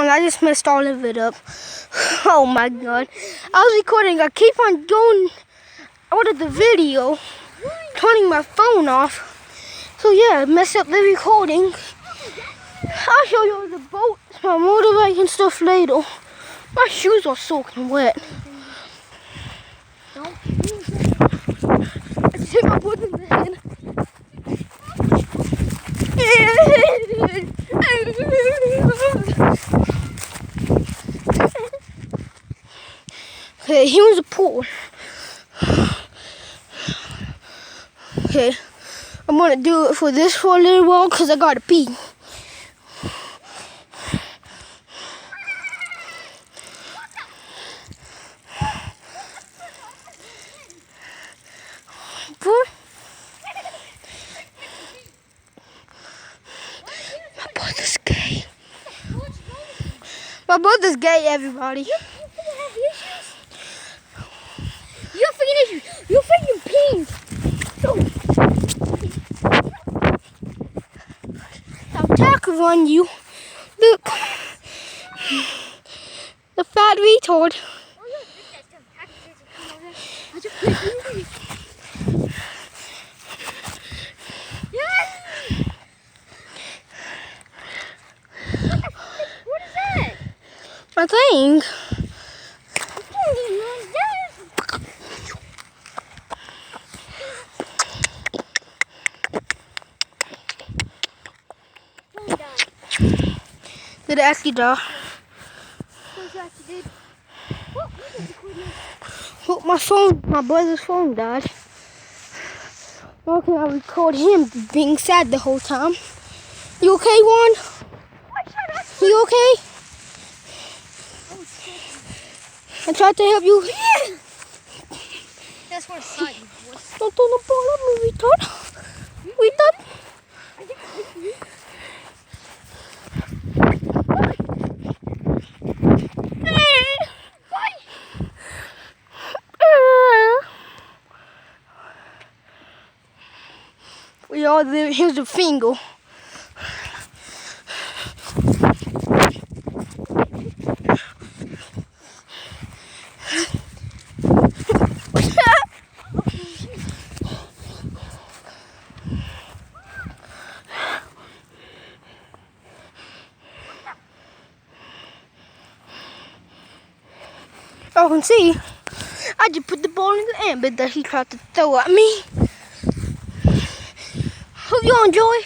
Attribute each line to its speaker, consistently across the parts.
Speaker 1: And I just messed all of it up. Oh my god. I was recording. I keep on going out of the video, turning my phone off. So yeah, I messed up the recording. I'll show you the boat, my motorbike and stuff later. My shoes are soaking wet. I just hit my foot in the head. Okay, here's the pool. Okay, I'm gonna do it for this for a little while because I gotta pee. My brother's gay. My brother's gay, everybody.
Speaker 2: You're freaking issues. You're freaking peeing.
Speaker 1: I'll tackle on you. Look. The fat retard.
Speaker 2: What is that?
Speaker 1: My thing. Did it actually die? Oh, my phone, my brother's phone died. Okay, I record him being sad the whole time. You okay, Juan? You okay? I tried to help you.
Speaker 2: That's one side.
Speaker 1: Don't turn the ball on me, retard. Retard. We all there. Here's the finger. I can see. I just put the ball in the air, but that he tried to throw at me. Hope you enjoy.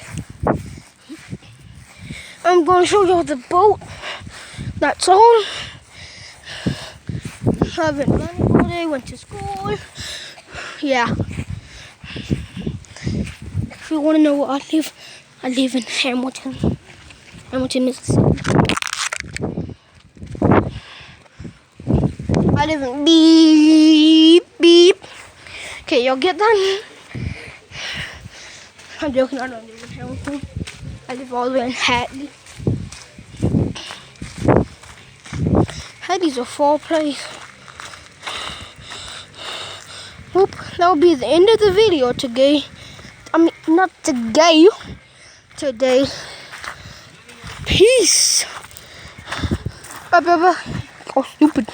Speaker 1: I'm going to show you the boat. That's all. I've been running all day, went to school. Yeah. If you want to know where I live in Hamilton. Hamilton, Mississippi. I live in beep, beep. Okay, y'all get done. I'm joking, I don't live in Hamilton. I live all the way in Hatley. Hatley's a fall place. Oop, that'll be the end of the video today. I mean, not today. Today. Peace. Bye, bye, bye. Oh, stupid.